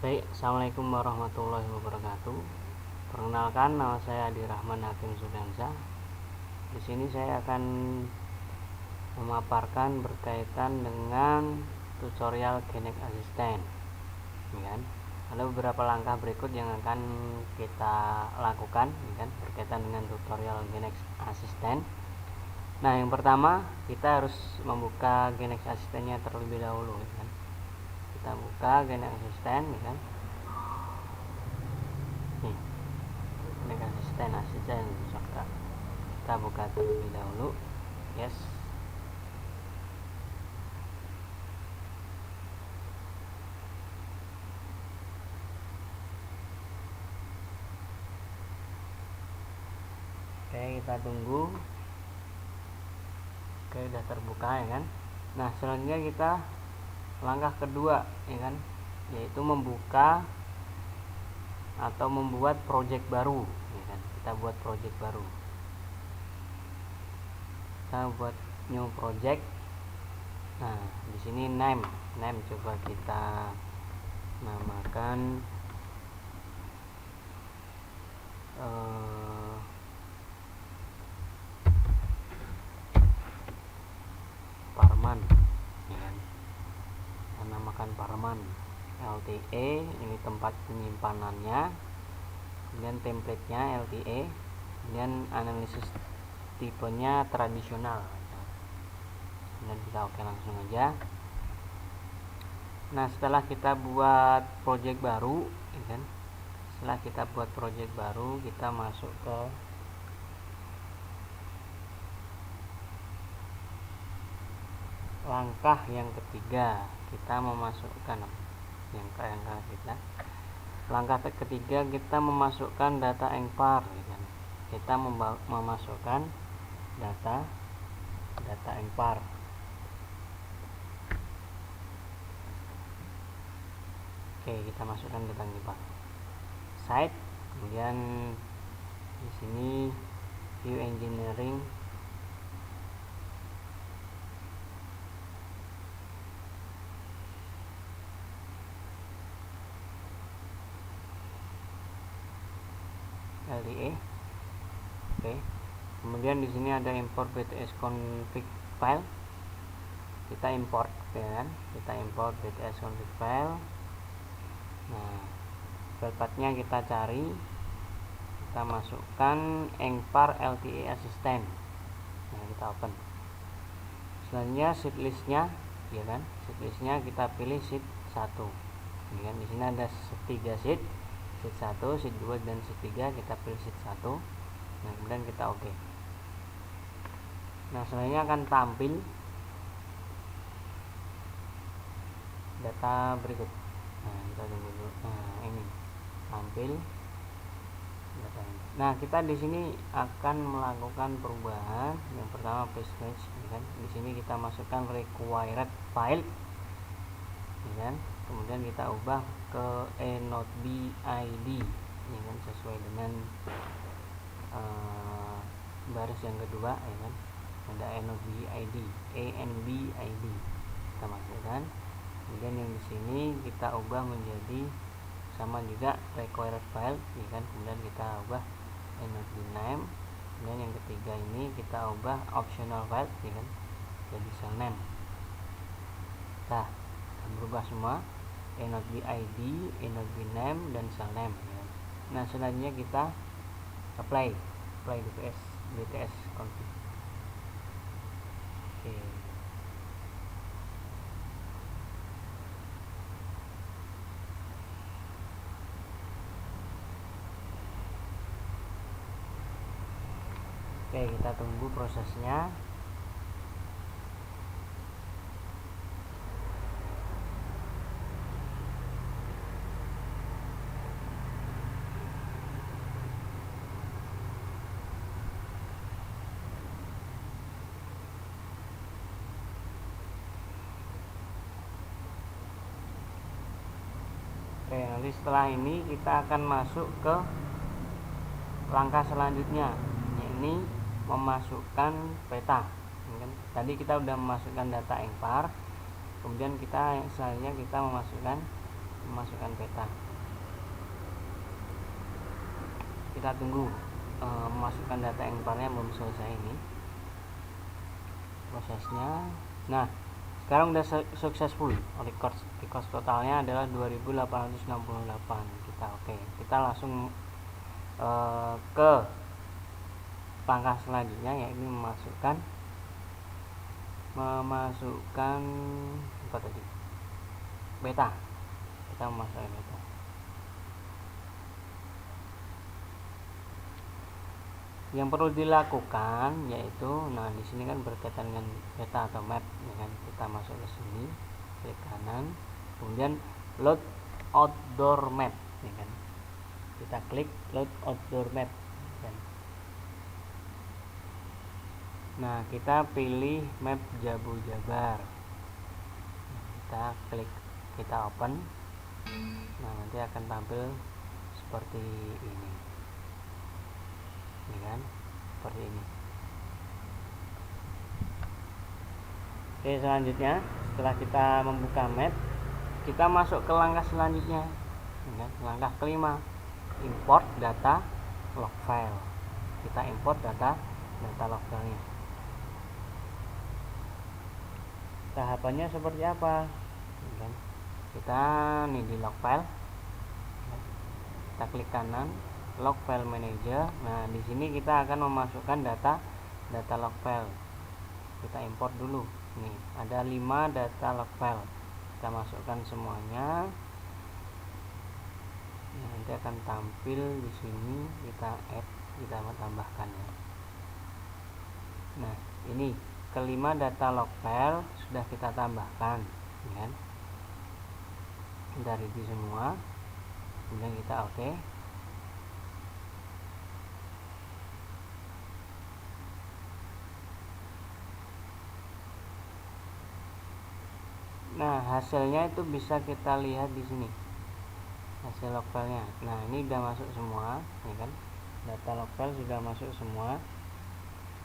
Baik, assalamualaikum warahmatullahi wabarakatuh. Perkenalkan, nama saya Adi Rahman Hakim Sudansa. Di sini saya akan memaparkan berkaitan dengan tutorial Genex Assistant. Ya kan? Ada beberapa langkah berikut yang akan kita lakukan, ya kan? Berkaitan dengan tutorial Genex Assistant. Nah, yang pertama kita harus membuka Genex Assistant-nya terlebih dahulu, ya kan? Kita buka Genex Assistant, ya kan? Nih, Genex Assistant kita buka terlebih dahulu. Yes. Oke, kita tunggu. Oke, udah terbuka, ya kan? Nah, selanjutnya kita langkah kedua, ya kan, yaitu membuka atau membuat project baru, ya kan? Kita buat project baru. Kita buat new project. Nah, di sini name coba kita namakan Parman, ya kan? Kita namakan Parman. LTE ini tempat penyimpanannya, kemudian template-nya LTE, kemudian analisis tipenya tradisional. Dan kita oke langsung aja. Nah, setelah kita buat project baru, ya kan? Setelah kita buat project baru, kita masuk ke langkah yang ketiga. Kita memasukkan langkah ketiga kita memasukkan data engpar, ya kan? Kita memasukkan data engpar. Oke, kita masukkan data engpar. Site, kemudian di sini view engineering, LDE. Oke. Kemudian di sini ada import BTS config file. Kita import, ya kan? Kita import BTS config file. Nah, file-nya kita cari. Kita masukkan engpar LTE Assistant. Nah, kita open. Selanjutnya sheet list-nya, ya kan? Sheet list-nya kita pilih sheet 1. Ya kan? Di sini ada 3 sheet. Sheet 1, sheet 2 dan sheet 3, kita pilih sheet 1. Nah, kemudian kita oke. Nah, selanjutnya akan tampil data berikut. Nah, kita tunggu dulu. Nah, ini tampil data. Nah, kita di sini akan melakukan perubahan. Yang pertama paste match, ya kan? Di sini kita masukkan required file, ya kan? Kemudian kita ubah ke enotebid, ya kan, sesuai dengan baris yang kedua, ya kan, ada enotebid ANBID kita masukkan. Kemudian yang di sini kita ubah menjadi sama juga required file, ya kan. Kemudian kita ubah enotebid name. Kemudian yang ketiga ini kita ubah optional file, ya kan, jadi cell name. Nah, berubah semua, enotebid ID, enotebid name, dan cell name, ya. Nah, selanjutnya kita apply BTS config. Oke. Oke, kita tunggu prosesnya. Oke, nanti setelah ini kita akan masuk ke langkah selanjutnya, yakni memasukkan peta. Tadi kita udah memasukkan data engpar, kemudian kita selanjutnya kita memasukkan memasukkan beta. Kita tunggu memasukkan data impornya belum selesai ini prosesnya. Nah, sekarang udah successful. Record totalnya adalah 2868. Kita oke. Kita langsung ke langkah selanjutnya, yaitu memasukkan apa tadi, beta. Kita memasukkan beta. Yang perlu dilakukan yaitu, nah di sini kan berkaitan dengan beta atau map, ya kan? Kita masuk ke sini, klik kanan, kemudian load outdoor map, ya kan? Kita klik load outdoor map, kan? Nah, kita pilih map Jabu Jabar. Nah, kita klik, kita open. Nah, nanti akan tampil seperti ini, ya kan? Seperti ini. Oke, selanjutnya setelah kita membuka map, kita masuk ke langkah selanjutnya, ya kan? Langkah kelima, import data log file. Kita import data log filenya. Tahapannya seperti apa, ya kan? Kita nih di log file, kita klik kanan, log file manager. Nah, di sini kita akan memasukkan data log file. Kita import dulu. Nih, ada 5 data log file. Kita masukkan semuanya. Nah, nanti akan tampil di sini, kita add, kita tambahkan ya. Nah, ini kelima data log file sudah kita tambahkan, ya kan? Dari itu semua, kemudian kita oke. Nah, hasilnya itu bisa kita lihat di sini, hasil log filenya. Nah, ini udah masuk semua, ya kan? Data log file sudah masuk semua.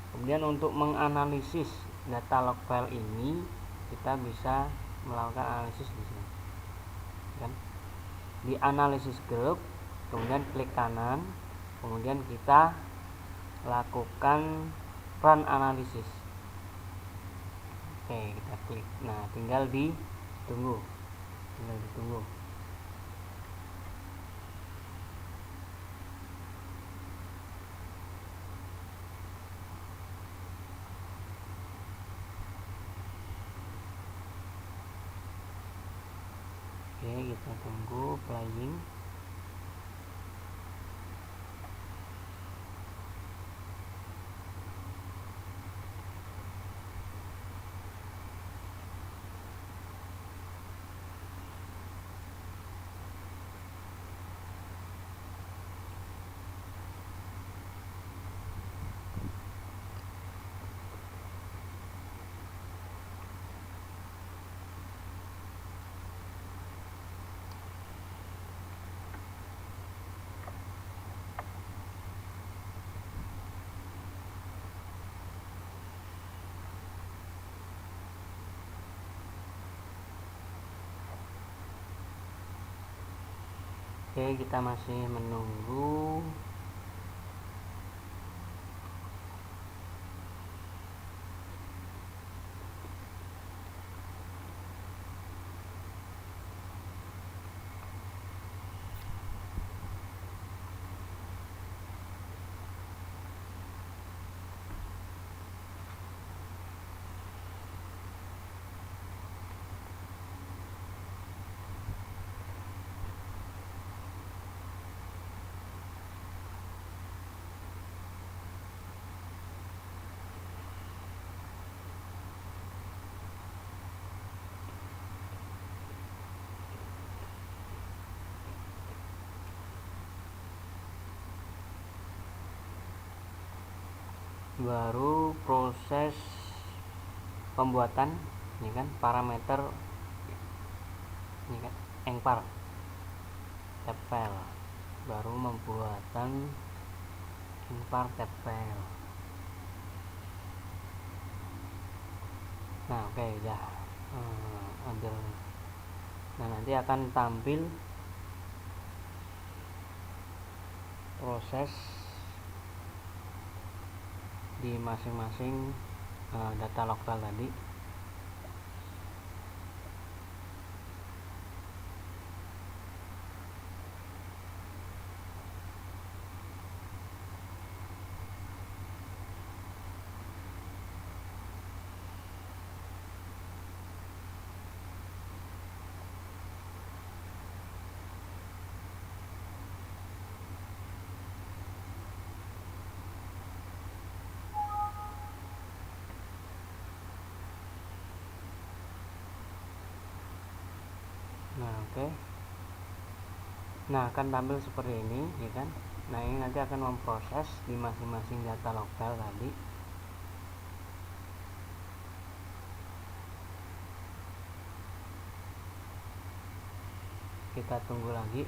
Kemudian untuk menganalisis data log file ini, kita bisa melakukan analisis di sini, kan? Di analisis group, kemudian klik kanan, kemudian kita lakukan run analisis. Oke, kita klik. Nah, tinggal ditunggu. Oke, kita tunggu playing. Oke, kita masih menunggu. Baru proses pembuatan, ya kan, parameter, ya kan, engpar tab file, baru pembuatan engpar tab file. Nah, oke, udah ambil Nah, nanti akan tampil proses di masing-masing data log file tadi. Nah, oke. Nah, akan tampil seperti ini, ya kan? Nah, ini nanti akan memproses di masing-masing data log file tadi. Kita tunggu lagi.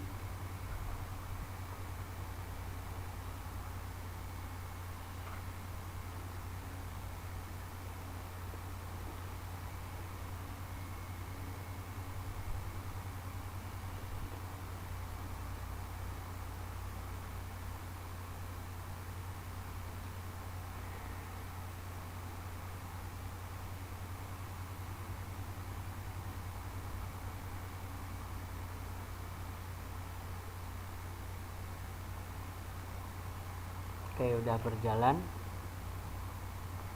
Oke, udah berjalan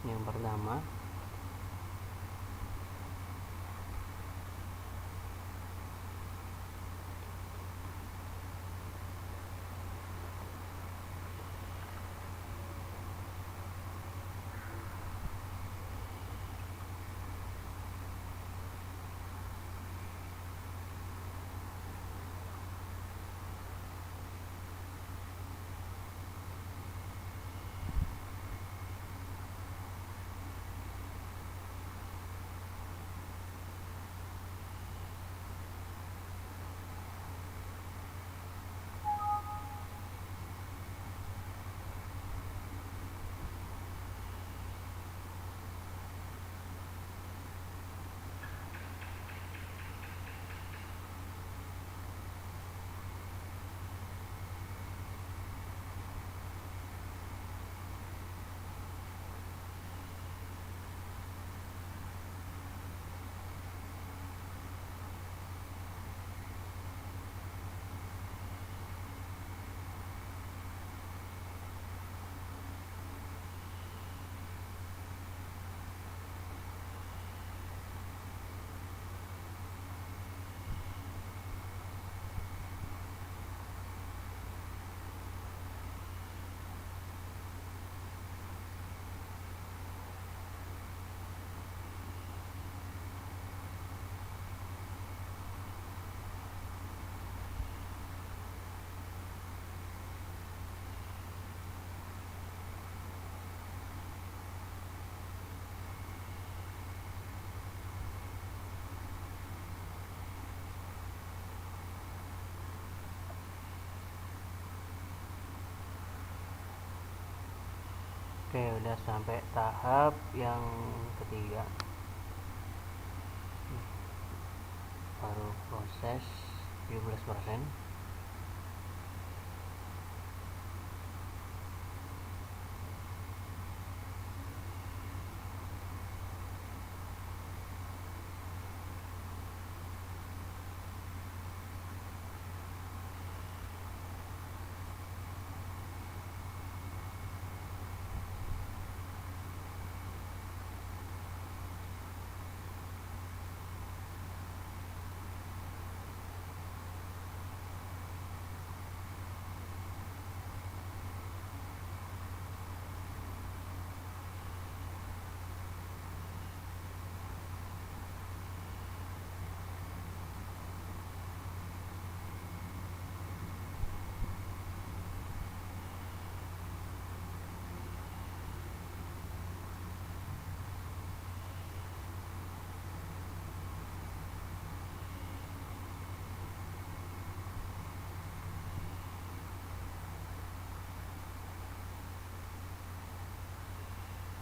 yang pertama. Oke, udah sampai tahap yang ketiga. Baru proses 17%.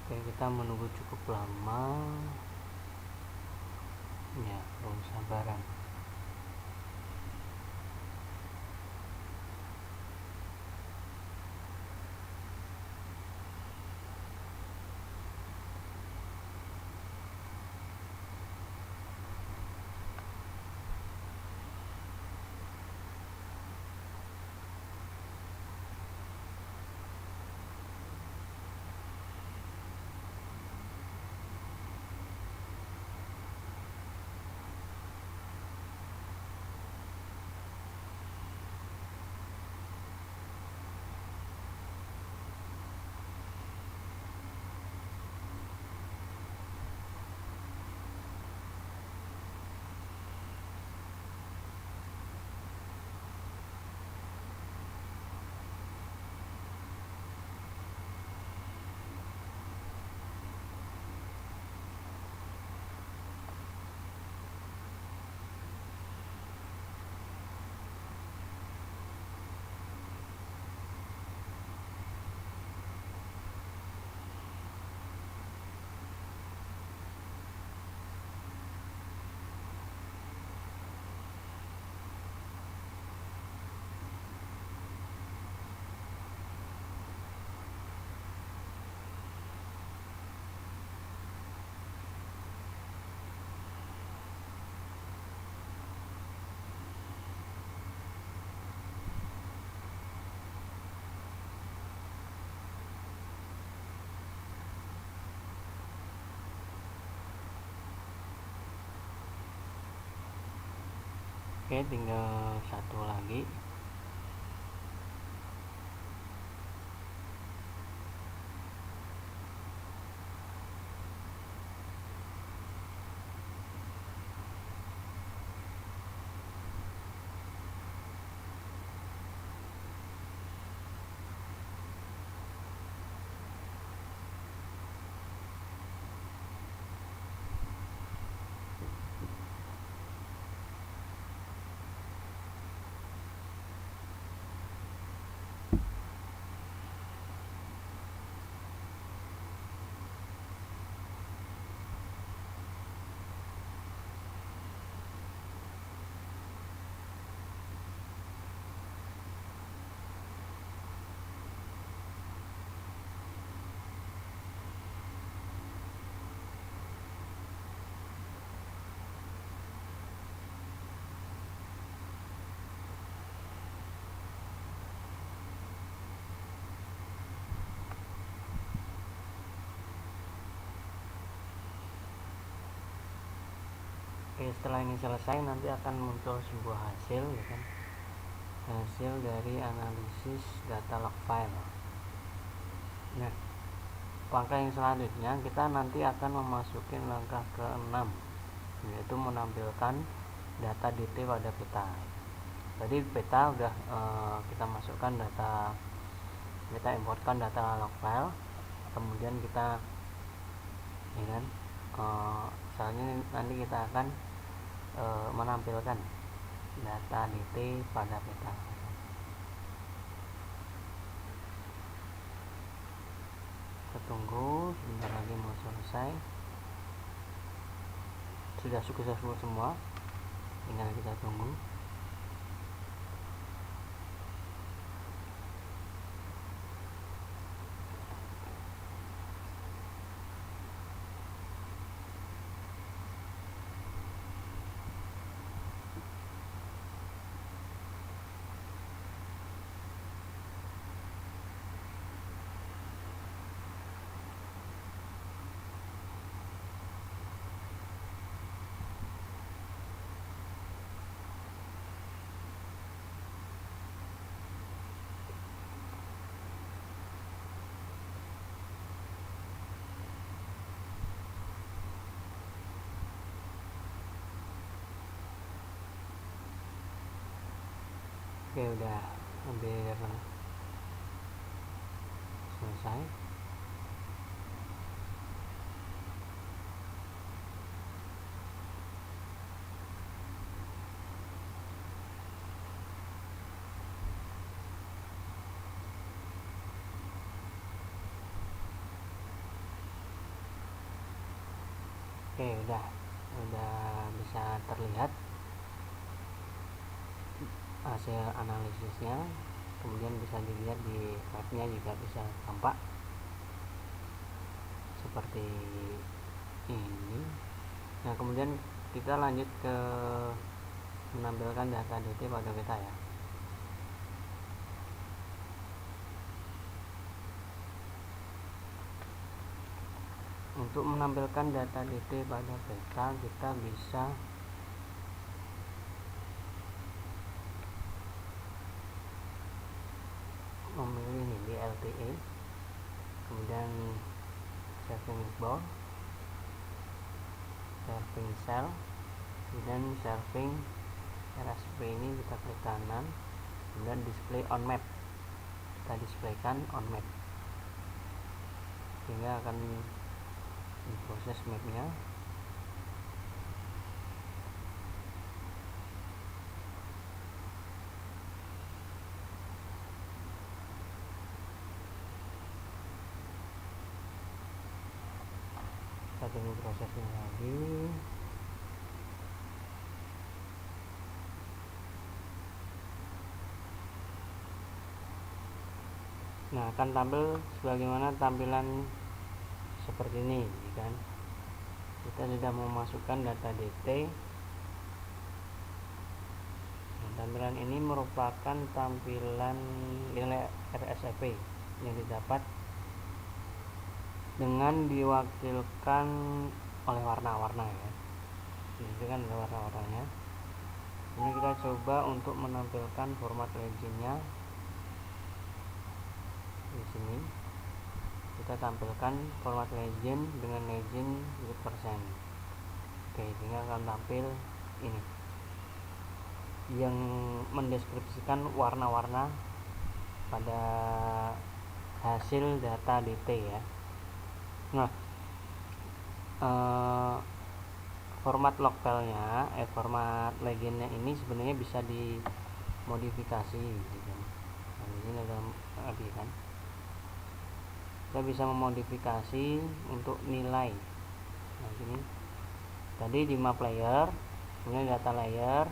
Oke, kita menunggu cukup lama. Ya, perlu sabaran. Oke, tinggal satu lagi. Oke, setelah ini selesai nanti akan muncul sebuah hasil, ya kan? Hasil dari analisis data log file. Nah, langkah yang selanjutnya kita nanti akan memasuki langkah ke-6, yaitu menampilkan data DT pada peta. Tadi peta udah kita masukkan data, kita importkan data log file, kemudian kita, ya kan, selanjutnya nanti kita akan menampilkan data DT pada peta. Kita tunggu sebentar lagi mau selesai. Sudah successful semua, tinggal kita tunggu. Oke, udah hampir selesai. Oke, udah bisa terlihat hasil analisisnya, kemudian bisa dilihat di grafnya juga bisa tampak seperti ini. Nah, kemudian kita lanjut ke menampilkan data DT pada peta, ya. Untuk menampilkan data DT pada peta, kita bisa memilih ini di LTA, kemudian serving board, serving cell, kemudian serving RSP ini kita klik kanan, kemudian display on map, kita displaykan on map sehingga akan diproses mapnya. Kita tunggu prosesnya lagi. Nah, akan tampil sebagaimana tampilan seperti ini, kan? Kita sudah memasukkan data DT. Nah, tampilan ini merupakan tampilan nilai RSEP yang didapat dengan diwakilkan oleh warna-warna, ya. Ini kan ada warna-warnanya. Ini kita kita coba untuk menampilkan format legendnya. Di sini kita tampilkan format legend dengan legend with percent. Oke, sehingga akan tampil ini yang mendeskripsikan warna-warna pada hasil data DT ya. Nah, format log filenya, format legendnya ini sebenarnya bisa dimodifikasi gitu kan. Nah, di sini ada lagi kan, kita bisa memodifikasi untuk nilai. Nah, ini tadi di map layer, kemudian data layer,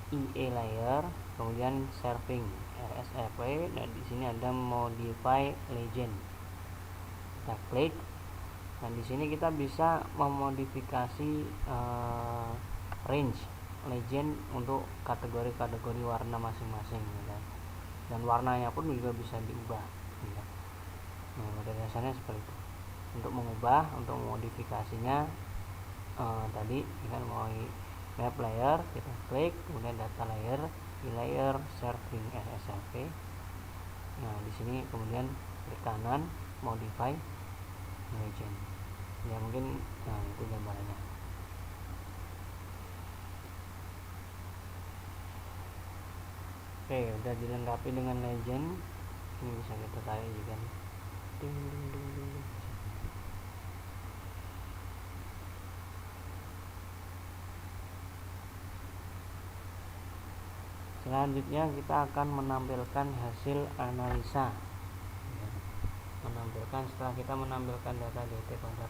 IE layer, kemudian serving RSFP, dan di sini ada modify legend. Kita klik. Nah, di sini kita bisa memodifikasi range legend untuk kategori-kategori warna masing-masing ya. Dan warnanya pun juga bisa diubah ya. Nah, pada dasarnya seperti itu. Untuk mengubah, untuk memodifikasinya tadi dengan mulai map layer, kita klik, kemudian data layer, layer serving RSFP. Nah, di sini kemudian klik kanan modify legend. Ya mungkin itu gambarannya. Oke, udah dilengkapi dengan legend. Ini bisa kita tarik juga nih. Ding, ding, ding, ding. Selanjutnya kita akan menampilkan hasil analisa. Setelah kita menampilkan data DT kontak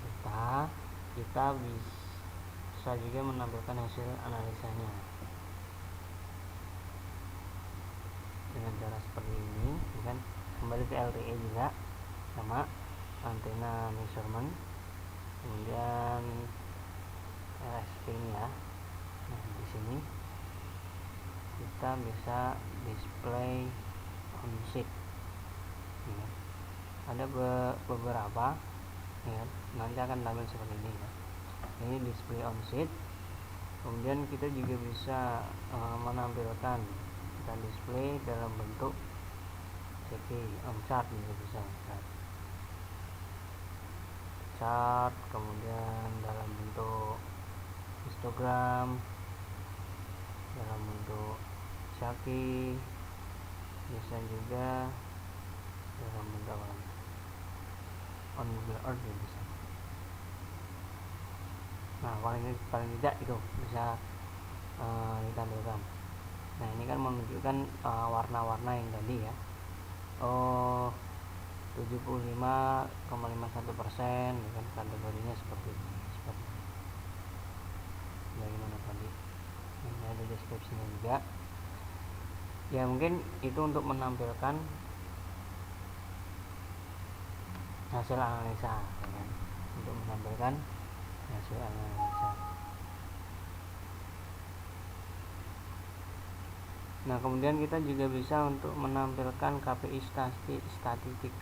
kita bisa juga menampilkan hasil analisanya dengan cara seperti ini kan. Kembali ke LTE juga sama antena measurement, kemudian LSP ya. Nah, di sini kita bisa display on sheet ya. Ada beberapa ya, nanti akan tampil seperti ini ya. Ini display on sheet. Kemudian kita juga bisa menampilkan, kita display dalam bentuk CP on chart juga bisa chart, kemudian dalam bentuk histogram, dalam bentuk Shaki, bisa juga dalam bentuk on Google Earth ya bisa. Nah, paling tidak itu bisa ditampilkan. Nah, ini kan menunjukkan warna-warna yang tadi ya. 75,51% dengan kategorinya seperti bagaimana tadi. Ini ada deskripsinya juga. Ya, mungkin itu untuk menampilkan hasil analisa ya. Untuk menampilkan hasil analisa. Nah, kemudian kita juga bisa untuk menampilkan KPI statistik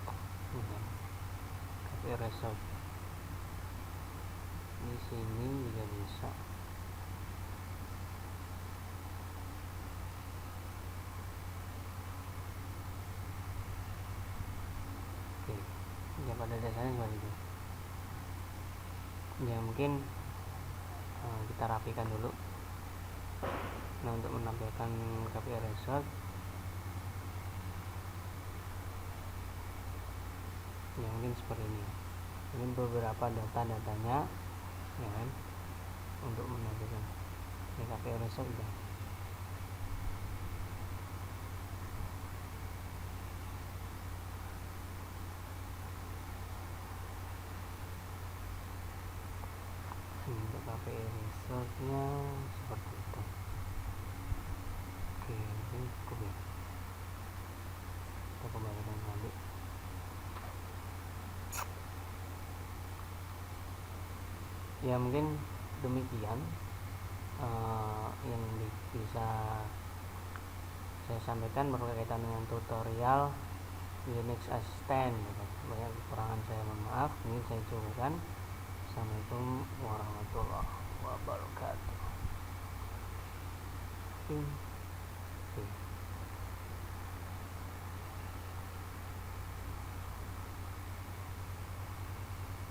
KPI result. Di sini juga bisa. Oke, ya pada dasarnya seperti itu. Ya mungkin kita rapikan dulu. Nah, untuk menampilkan KPI result ya mungkin seperti ini. Ini beberapa datanya ya kan, untuk menampilkan KPI result ya. Untuk KPI resultnya seperti itu. Oke, ini cukup ya. Kita kembalikan kembali. Ya mungkin demikian yang bisa saya sampaikan berkaitan dengan tutorial Linux Assistant. Banyak kekurangan saya mohon maaf. Ini saya cukupkan. Assalamualaikum warahmatullahi wabarakatuh. Oke.